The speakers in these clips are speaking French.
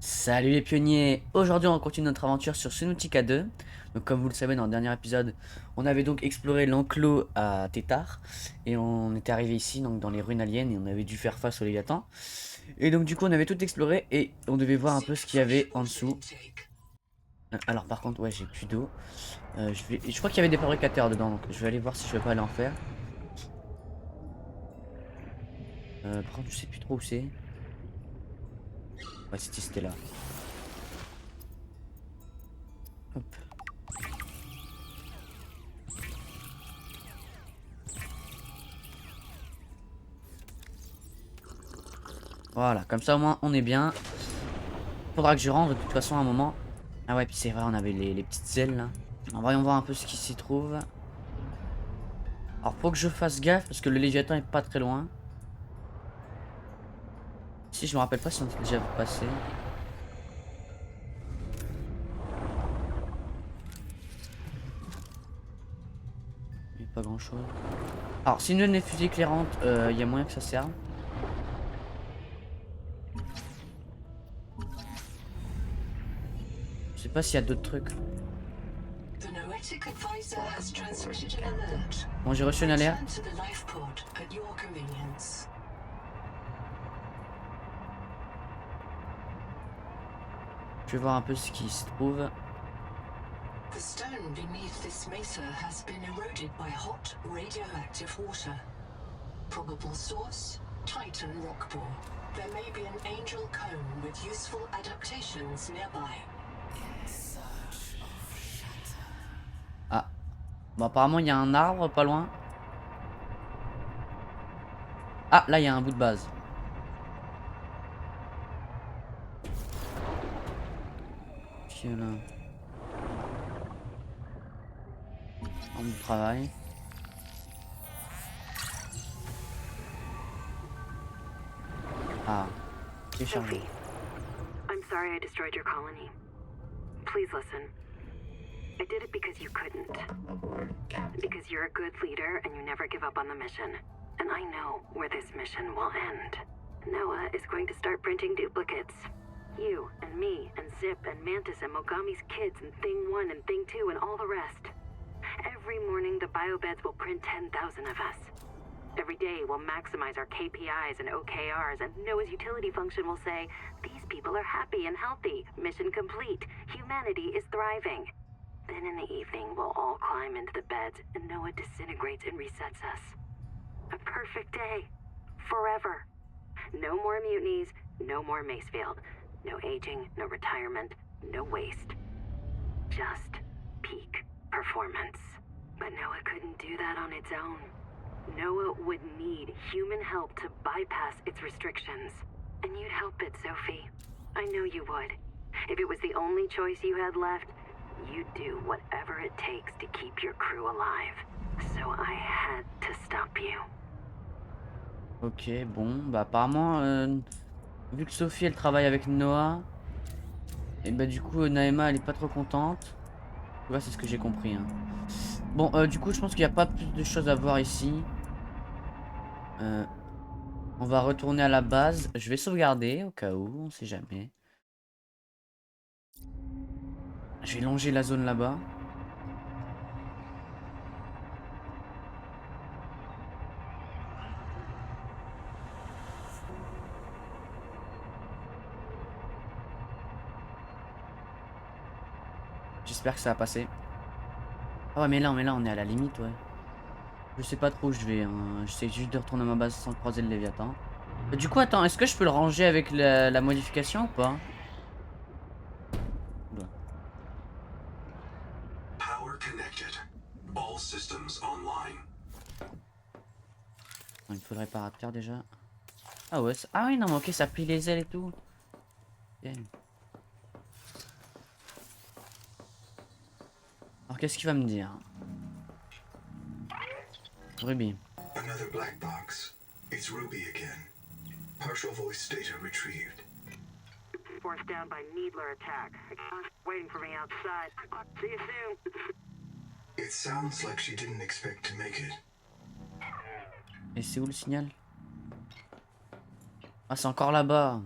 Salut les pionniers! Aujourd'hui on continue notre aventure sur Subnautica 2. Donc comme vous le savez dans le dernier épisode, on avait donc exploré l'enclos à Tétard. Et on était arrivé ici donc dans les ruines aliens et on avait dû faire face au Léviathan. Et donc du coup on avait tout exploré et on devait voir un peu ce qu'il y avait en dessous. Alors par contre ouais j'ai plus d'eau. Je crois qu'il y avait des fabricateurs dedans donc je vais aller voir si je vais pas aller en faire. Par contre je sais plus trop où c'est. Ouais c'était là. Hop. Voilà, comme ça au moins on est bien. Faudra que je rentre de toute façon à un moment. Ah ouais, puis c'est vrai, on avait les petites ailes là. Alors, voyons voir un peu ce qui s'y trouve. Alors, faut que je fasse gaffe parce que le Léviathan est pas très loin. Si, je me rappelle pas si on était déjà passé. Il y a pas grand chose. Alors, si une de mes fusées éclairantes, il y a moyen que ça serve. Je sais pas s'il y a d'autres trucs. Bon, j'ai reçu une alerte. Je vais voir un peu ce qui se trouve. The stone beneath this mesa has been eroded by hot, radioactive water. Probable source, Titan rockpool. There may be an angel cone with useful adaptations nearby. Ah. Bon, apparemment, il y a un arbre pas loin. Ah, là, il y a un bout de base. Puis là. Un bout de travail. Ah. Télécharger. Sophie, I'm sorry I destroyed your colony. Please listen. I did it because you couldn't. Because you're a good leader and you never give up on the mission. And I know where this mission will end. Noah is going to start printing duplicates. You and me and Zip and Mantis and Mogami's kids and Thing 1 and Thing 2 and all the rest. Every morning the biobeds will print 10,000 of us. Every day we'll maximize our KPIs and OKRs, and Noah's utility function will say, these people are happy and healthy, mission complete, humanity is thriving. Then in the evening we'll all climb into the beds and Noah disintegrates and resets us. A perfect day. Forever. No more mutinies, no more Macefield. No aging, no retirement, no waste. Just peak performance. But Noah couldn't do that on its own. Noah would need human help to bypass its restrictions. And you'd help it, Sophie. I know you would. If it was the only choice you had left, you'd do whatever it takes to keep your crew alive. So I had to stop you. Ok, bon, bah apparemment, vu que Sophie elle travaille avec Noah, et bah du coup Naema elle est pas trop contente. Tu vois, c'est ce que j'ai compris. Hein. Bon, du coup je pense qu'il n'y a pas plus de choses à voir ici. On va retourner à la base. Je vais sauvegarder au cas où, on sait jamais. Je vais longer la zone là-bas. J'espère que ça va passer. Ah ouais, mais là on est à la limite, ouais. Je sais pas trop où je vais. Hein. J'essaie juste de retourner à ma base sans croiser le Léviathan. Du coup, attends, est-ce que je peux le ranger avec la modification ou pas? Oula. Power connected. All systems online. Il me faut le réparateur déjà. Ah ouais, ah oui, non, mais ok, ça plie les ailes et tout. Ok. Alors, qu'est-ce qu'il va me dire? Ruby. Another black box. It's Ruby again. Partial voice data retrieved. Forced down by Needler attack. Waiting for me outside. See you soon. It sounds like she didn't expect to make it. Et c'est où le signal? Ah, c'est encore là-bas.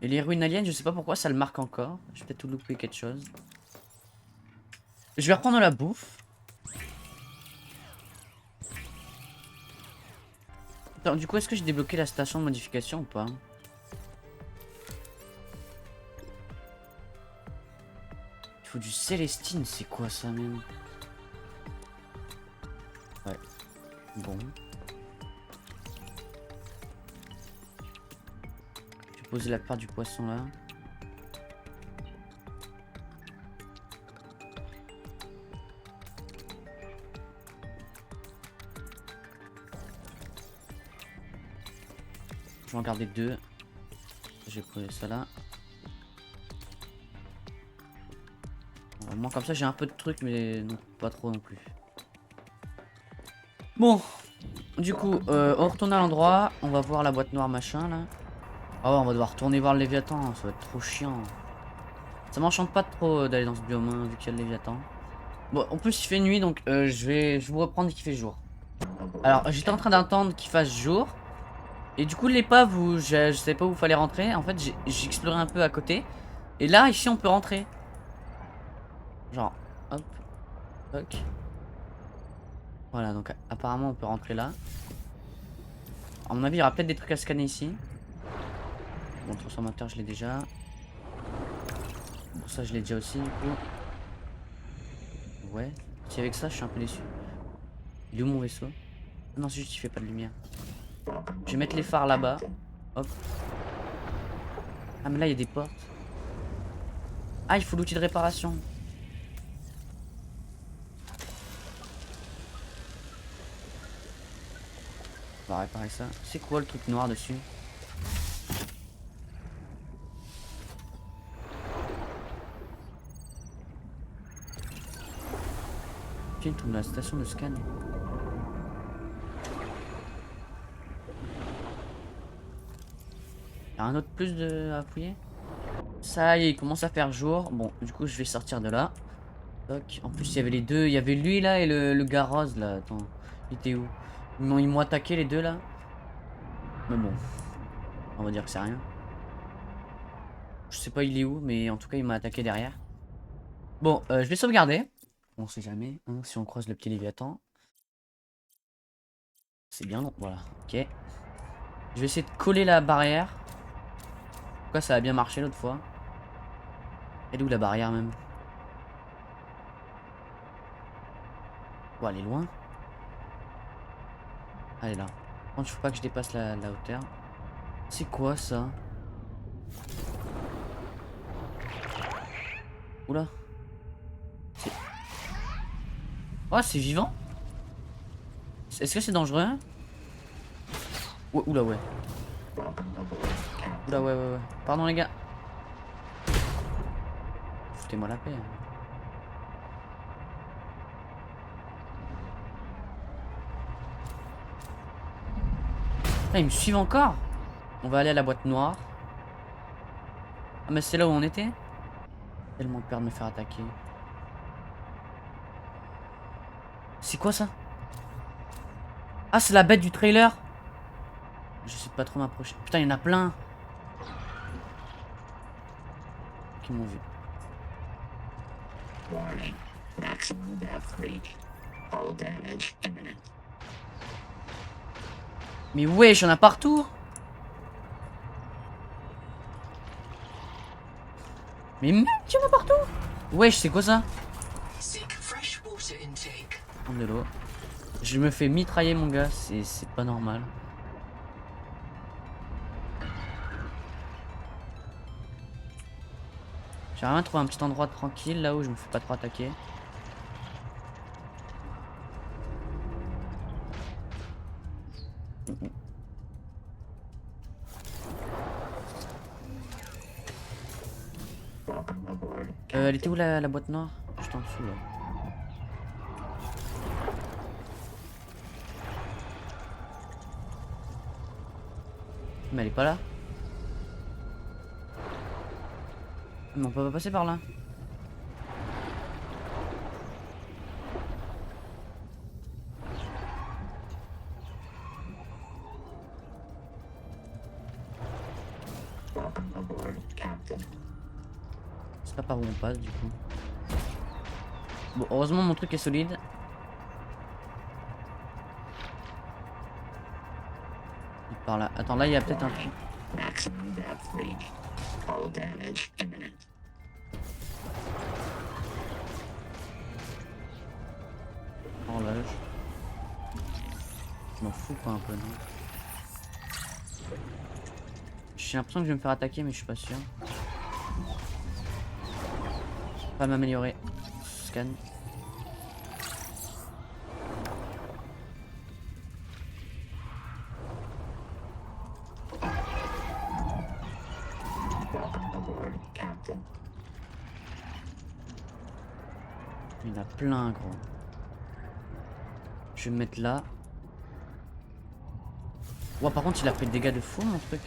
Et les ruines aliens, je sais pas pourquoi ça le marque encore. Je vais peut-être tout louper quelque chose. Je vais reprendre la bouffe. Attends, du coup, est-ce que j'ai débloqué la station de modification ou pas? Il faut du Célestine, c'est quoi ça même? Ouais. Bon. Je vais poser la part du poisson là. Je vais en garder 2. Je vais poser ça là. Au moins comme ça j'ai un peu de trucs mais non, pas trop non plus. Bon. Du coup, on retourne à l'endroit. On va voir la boîte noire machin là. Oh, on va devoir retourner voir le Léviathan. Ça va être trop chiant. Ça m'enchante pas trop d'aller dans ce biome hein, vu qu'il y a le Léviathan. Bon, en plus il fait nuit donc je vais vous reprendre qu'il fait jour. Alors j'étais en train d'attendre qu'il fasse jour. Et du coup l'épave où je savais pas où fallait rentrer. En fait j'ai exploré un peu à côté. Et là ici on peut rentrer. Genre hop. Toc. Voilà donc apparemment on peut rentrer là. À mon avis il y aura peut-être des trucs à scanner ici. Bon le transformateur je l'ai déjà. Bon ça je l'ai déjà aussi du coup. Ouais. Si avec ça je suis un peu déçu. Il est où mon vaisseau? Ah non c'est juste qu'il fait pas de lumière. Je vais mettre les phares là-bas. Hop. Ah mais là il y a des portes. Ah il faut l'outil de réparation. On va réparer ça. C'est quoi le truc noir dessus? Tiens, il tombe dans la station de scan. Il y a un autre plus à fouiller. Ça y est, il commence à faire jour. Bon, du coup, je vais sortir de là. Toc. En plus, il y avait les deux. Il y avait lui là et le gars rose là. Attends, il était où? Ils m'ont attaqué les deux là. Mais bon, on va dire que c'est rien. Je sais pas il est où, mais en tout cas, il m'a attaqué derrière. Bon, je vais sauvegarder. On sait jamais, hein, si on croise le petit Léviathan. C'est bien long, voilà, ok. Je vais essayer de coller la barrière. Pourquoi ça a bien marché l'autre fois? Elle est où la barrière même? Bon, elle est loin. Elle est là. Par contre, il faut pas que je dépasse la hauteur. C'est quoi ça? Oula. Oh, c'est vivant? Est-ce que c'est dangereux hein? Ouais, oula, ouais. Oula, ouais, ouais, ouais. Pardon, les gars. Foutez-moi la paix. Ah, ils me suivent encore? On va aller à la boîte noire. Ah, mais c'est là où on était? Tellement peur de me faire attaquer. C'est quoi ça? Ah, c'est la bête du trailer. Je sais pas trop m'approcher. Putain, il y en a plein. Qui m'ont vu. Mais wesh, il y en a partout. Mais mec, il y en a partout. Wesh, c'est quoi ça? Seek fresh water intake. Prendre de l'eau. Je me fais mitrailler mon gars, c'est pas normal. J'ai vraiment trouvé un petit endroit tranquille là où je me fais pas trop attaquer. Elle était où la boîte noire? Juste en dessous là. Mais elle est pas là. Mais on peut pas passer par là. C'est pas par où on passe du coup. Bon, heureusement mon truc est solide. Il part là. Attends, là il y a peut-être un truc. Horloge. Je m'en fous quoi un peu, non? J'ai l'impression que je vais me faire attaquer mais je suis pas sûr. Pas m'améliorer. Scan. Il y en a plein gros. Je vais me mettre là. Ouah, par contre il a pris des dégâts de fou mon truc.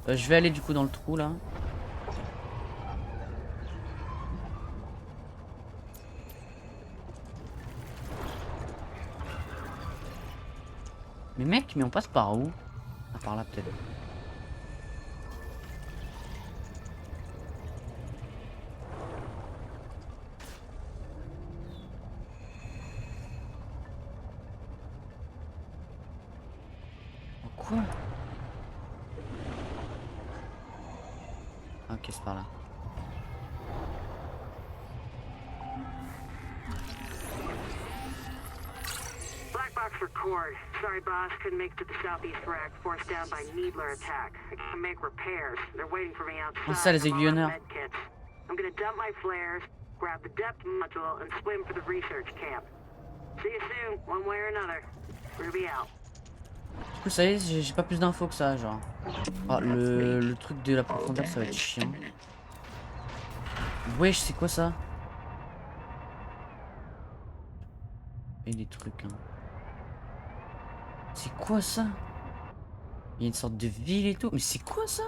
Je vais aller du coup dans le trou là. Mais mec, mais on passe par où? Ah, par là peut-être. Quoi? Ok, c'est par là. Black box for Cord. Sorry, boss. Couldn't make it to the southeast rack. Forced down by Needler attack. I gotta make repairs. They're waiting for me outside. C'est ça les aiguillonneurs. I'm gonna dump my flares, grab the depth module, and swim for the research camp. See you soon, one way or another. Ruby out. Du coup, ça y est, j'ai pas plus d'infos que ça, genre. Ah, le truc de la profondeur, ça va être chiant. Wesh, c'est quoi ça? Et des trucs, hein. C'est quoi ça? Il y a une sorte de ville et tout. Mais c'est quoi ça?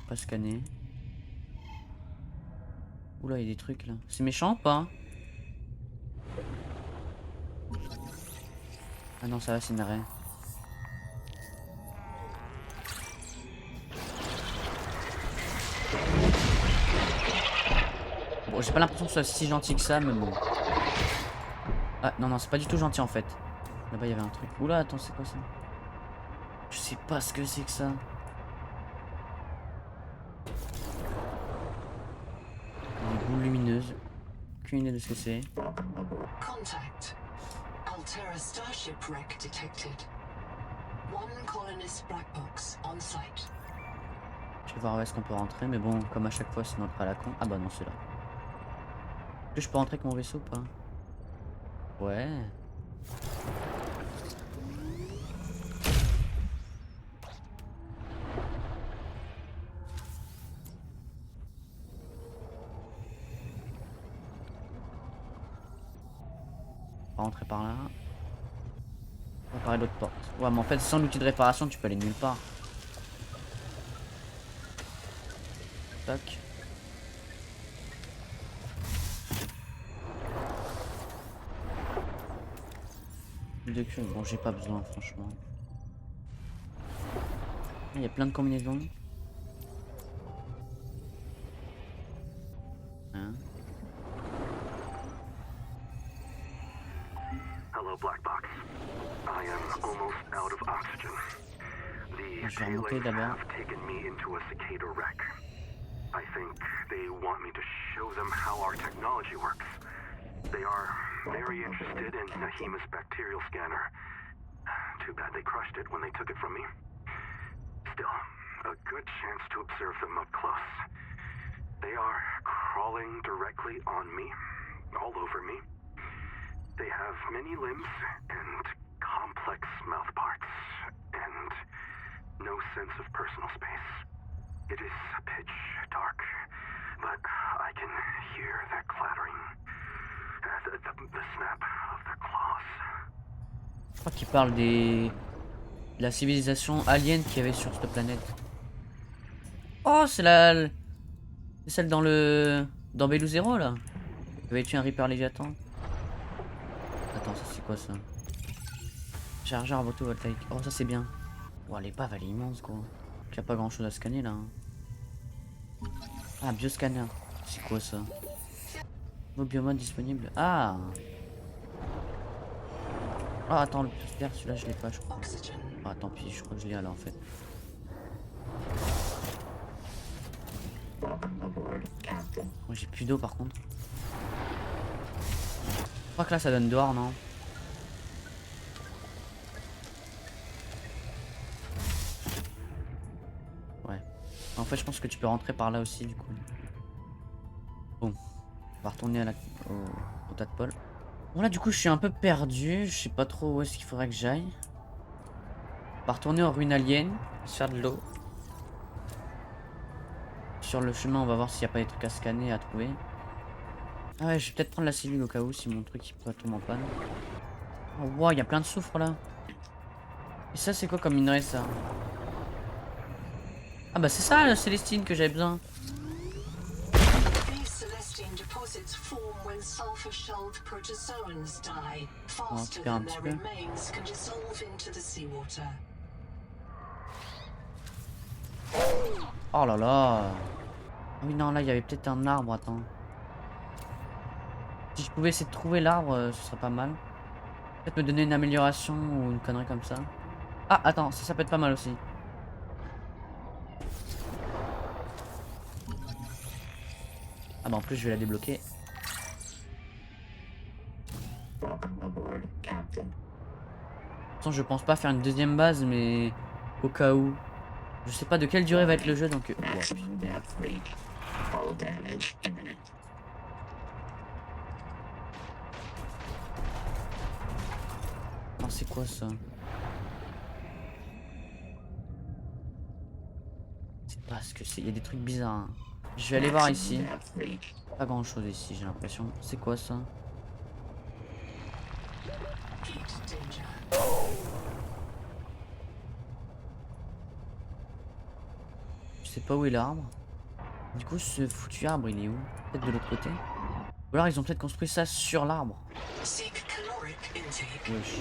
Pas scanner. Oula, il y a des trucs là. C'est méchant ou pas? Ah non, ça va, c'est une arrêt. Bon, j'ai pas l'impression que ce soit si gentil que ça, mais bon. Ah non, non, c'est pas du tout gentil en fait. Là-bas, il y avait un truc. Oula, attends, c'est quoi ça? Je sais pas ce que c'est que ça. Des boules lumineuses. Aucune idée de ce que c'est. Contact. Altera starship wreck detected. One colonist black box on site. Je vais voir où est-ce qu'on peut rentrer, mais bon, comme à chaque fois, c'est notre à la con. Ah bah non, c'est là. Est-ce que je peux rentrer avec mon vaisseau ou pas? Ouais. On va rentrer par là. On va parler d'autres portes. Ouais, mais en fait, sans l'outil de réparation, tu peux aller nulle part. Tac. De queue, bon, j'ai pas besoin, franchement. Il y a plein de combinaisons. Hein? Hello, Black Box. I am almost out of oxygen. The Je vais remonter tailings d'abord. have taken me into a cicada wreck. I think they want me to show them how our technology works. They are very interested in Nahima's bacterial scanner. Too bad they crushed it when they took it from me. Still, a good chance to observe them up close. They are crawling directly on me, all over me. They have many limbs and complex mouth parts, and no sense of personal space. It is pitch dark, but I can hear their clattering, the snap of their claws. Je crois qu'il parle de la civilisation alien qu'il y avait sur cette planète. Oh, c'est la... C'est celle dans le... Dans Bellu Zero, là. Qui avait tué un Reaper Léviathan. Attends, ça c'est quoi ça? Chargeur photovoltaïque. Oh, ça c'est bien. Oh, l'épave elle est immense quoi. Il n'y a pas grand chose à scanner là. Ah, bioscanner. C'est quoi ça? Vos biomodes disponibles. Ah! Oh, attends, le poster, celui-là je l'ai pas, je crois. Ah, tant pis, je crois que je l'ai alors en fait. Oh, j'ai plus d'eau par contre. Je crois que là ça donne dehors, non? Ouais. En fait, je pense que tu peux rentrer par là aussi du coup. Bon. On va retourner à au tas de Paul. Bon là du coup je suis un peu perdu. Je sais pas trop où est-ce qu'il faudrait que j'aille. On va retourner aux ruines aliens. Se faire de l'eau. Sur le chemin on va voir s'il n'y a pas des trucs à scanner, à trouver. Ah ouais, je vais peut-être prendre la cellule au cas où si mon truc il peut tomber en panne. Oh wow, il y a plein de soufre là. Et ça c'est quoi comme minerai ça? Ah bah c'est ça la Célestine que j'avais besoin. On récupère un petit peu. Oh là là. Oui non, là il y avait peut-être un arbre, attends. Si je pouvais essayer de trouver l'arbre, ce serait pas mal. Peut-être me donner une amélioration ou une connerie comme ça. Ah attends, ça peut être pas mal aussi. Ah bah en plus je vais la débloquer. De toute façon je pense pas faire une deuxième base, mais au cas où. Je sais pas de quelle durée va être le jeu donc... Oh, c'est quoi ça? C'est pas ce que c'est, il y a des trucs bizarres. Hein. Je vais aller voir ici. Pas grand chose ici j'ai l'impression. C'est quoi ça? Je sais pas où est l'arbre. Du coup ce foutu arbre il est où? Peut-être de l'autre côté? Ou alors ils ont peut-être construit ça sur l'arbre. Wesh.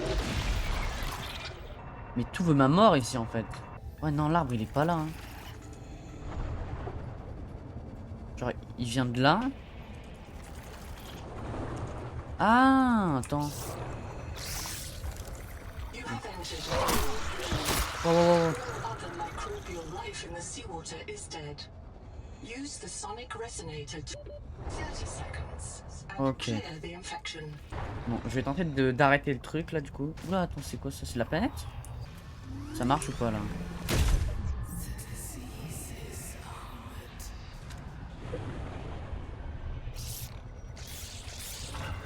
Mais tout veut ma mort ici en fait. Ouais non l'arbre il est pas là. Hein. Genre il vient de là. Ah attends. Oh, oh, oh. Ok. Bon, je vais tenter d'arrêter le truc là du coup. Oula, attends, c'est quoi ça? C'est la planète? Ça marche ou pas là?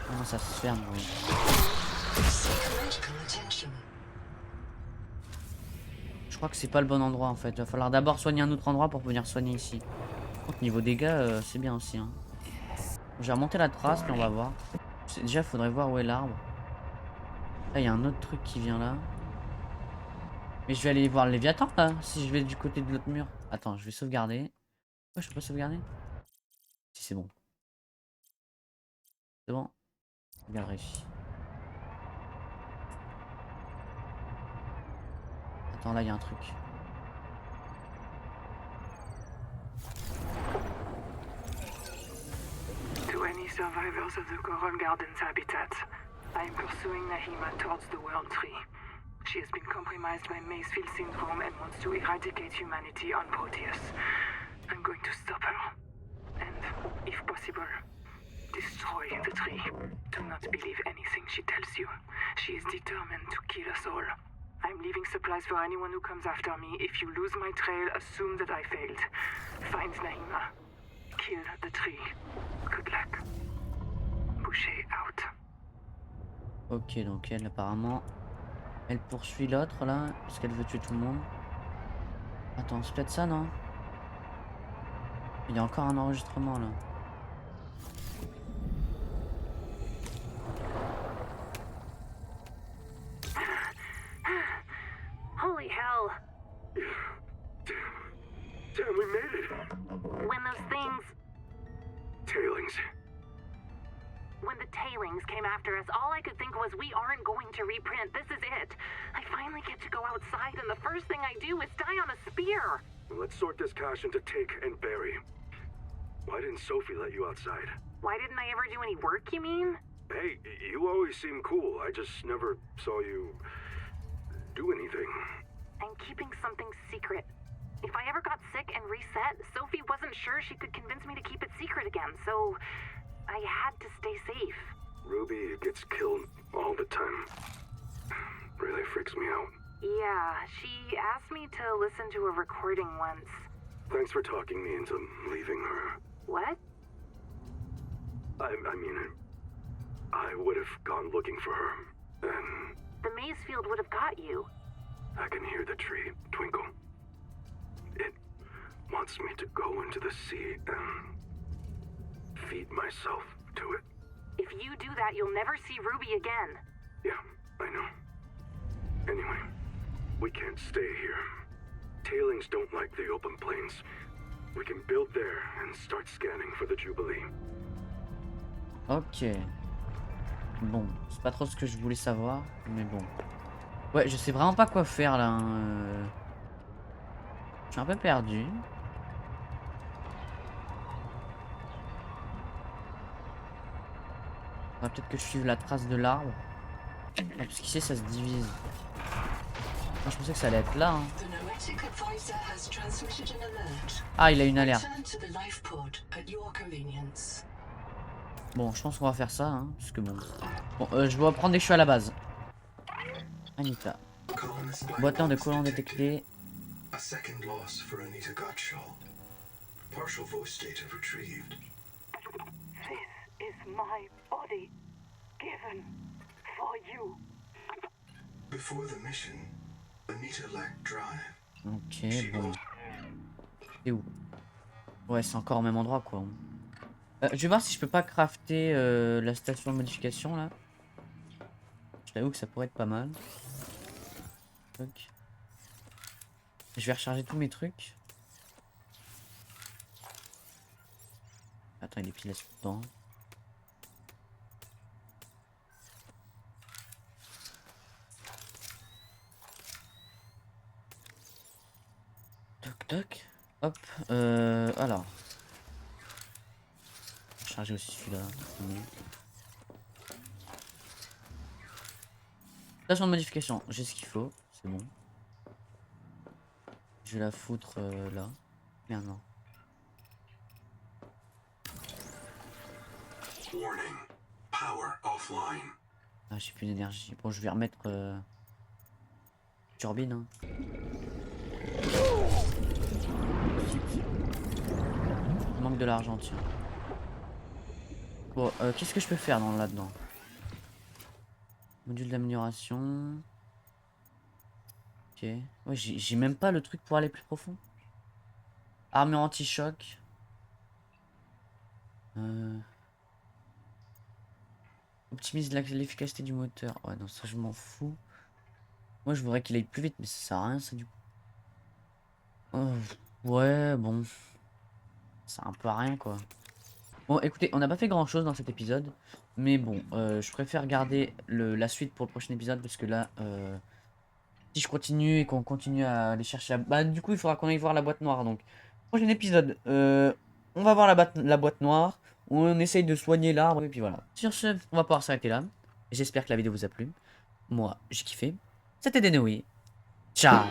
Ah, ça se ferme, oui. Je crois que c'est pas le bon endroit en fait. Il va falloir d'abord soigner un autre endroit pour venir soigner ici. Donc, niveau dégâts, c'est bien aussi. Hein. J'ai remonté la trace, mais on va voir. Déjà, il faudrait voir où est l'arbre. Là, il y a un autre truc qui vient là. Mais je vais aller voir le Léviathan là, si je vais du côté de l'autre mur. Attends, je vais sauvegarder. Oh, je peux pas sauvegarder? Si, c'est bon. C'est bon. Regarde ici. Attends, là, il y a un truc. To any survivors of the Coral Gardens habitat, I am pursuing Nahima towards the World Tree. She has been compromised by Macefield syndrome and wants to eradicate humanity on Proteus. I'm going to stop her. And, if possible, destroy the tree. Do not believe anything she tells you. She is determined to kill us all. I'm leaving supplies for anyone who comes after me. If you lose my trail, assume that I failed. Find Nahima. Kill the tree. Good luck. Boucher out. Ok, donc elle apparemment... Elle poursuit l'autre là, parce qu'elle veut tuer tout le monde. Attends, c'est peut-être ça, non? Il y a encore un enregistrement là. Holy hell. Damn, we made it. When those things... Tailings. When the tailings came after us, all I could think was we aren't going to reprint. This is it. I finally get to go outside, and the first thing I do is die on a spear. Let's sort this cash into take and bury. Why didn't Sophie let you outside? Why didn't I ever do any work, you mean? Hey, you always seem cool. I just never saw you do anything. I'm keeping something secret. If I ever got sick and reset, Sophie wasn't sure she could convince me to keep it secret again, so I had to stay safe. Ruby gets killed all the time. Really freaks me out. Yeah, she asked me to listen to a recording once. Thanks for talking me into leaving her. What? I mean, I would have gone looking for her, and The maze field would have got you. I can hear the tree twinkle. It wants me to go into the sea and feed myself to it. If you do that, you'll never see Ruby again. Yeah, I know. Anyway, we can't stay here. Tailings don't like the open plains. We can build there and start scanning for the Jubilee. Ok. Bon, c'est pas trop ce que je voulais savoir, mais bon. Ouais, je sais vraiment pas quoi faire là. Je suis un peu perdu. Faudra peut-être que je suive la trace de l'arbre. Ah, parce qu'ici ça se divise. Moi, je pensais que ça allait être là. Hein. The Noetic Advisor has transmitted an alert. Ah, il a une alerte. Return to the life pod at your convenience. Bon, je pense qu'on va faire ça, hein, parce que bon. Bon, je vais reprendre dès que je suis à la base. Anita. Colonist Boîtier de life collant forms détecté. A second loss for Anita Gottschall. Partial voice data retrieved. This is my body, given for you. Before the mission, Anita lacked drive. Ok, bon. C'est où? Ouais, c'est encore au même endroit, quoi. Je vais voir si je peux pas crafter la station de modification, là. Je t'avoue que ça pourrait être pas mal. Toc. Je vais recharger tous mes trucs. Attends, il est pile là-dedans. Toc toc. Hop. Alors. Charger aussi celui-là. Station de modification. J'ai ce qu'il faut. C'est bon. Je vais la foutre là. Merde, non. Warning. Power offline. Ah, j'ai plus d'énergie. Bon, je vais remettre turbine. Hein. Il manque de l'argent, tiens. Bon, qu'est-ce que je peux faire là-dedans? Module d'amélioration. Ok. Ouais, j'ai même pas le truc pour aller plus profond. Armure anti-choc. Optimise l'efficacité du moteur. Ouais, non, ça je m'en fous. Moi je voudrais qu'il aille plus vite, mais ça sert à rien ça du coup. Ouais, bon. Ça sert un peu à rien quoi. Bon, écoutez, on n'a pas fait grand chose dans cet épisode. Mais bon, je préfère garder la suite pour le prochain épisode. Parce que là, si je continue et qu'on continue à aller chercher Bah, du coup, il faudra qu'on aille voir la boîte noire. Donc, prochain épisode, on va voir la boîte noire. On essaye de soigner l'arbre. Et puis voilà. Sur ce, on va pouvoir s'arrêter là. J'espère que la vidéo vous a plu. Moi, j'ai kiffé. C'était Denoé. Ciao.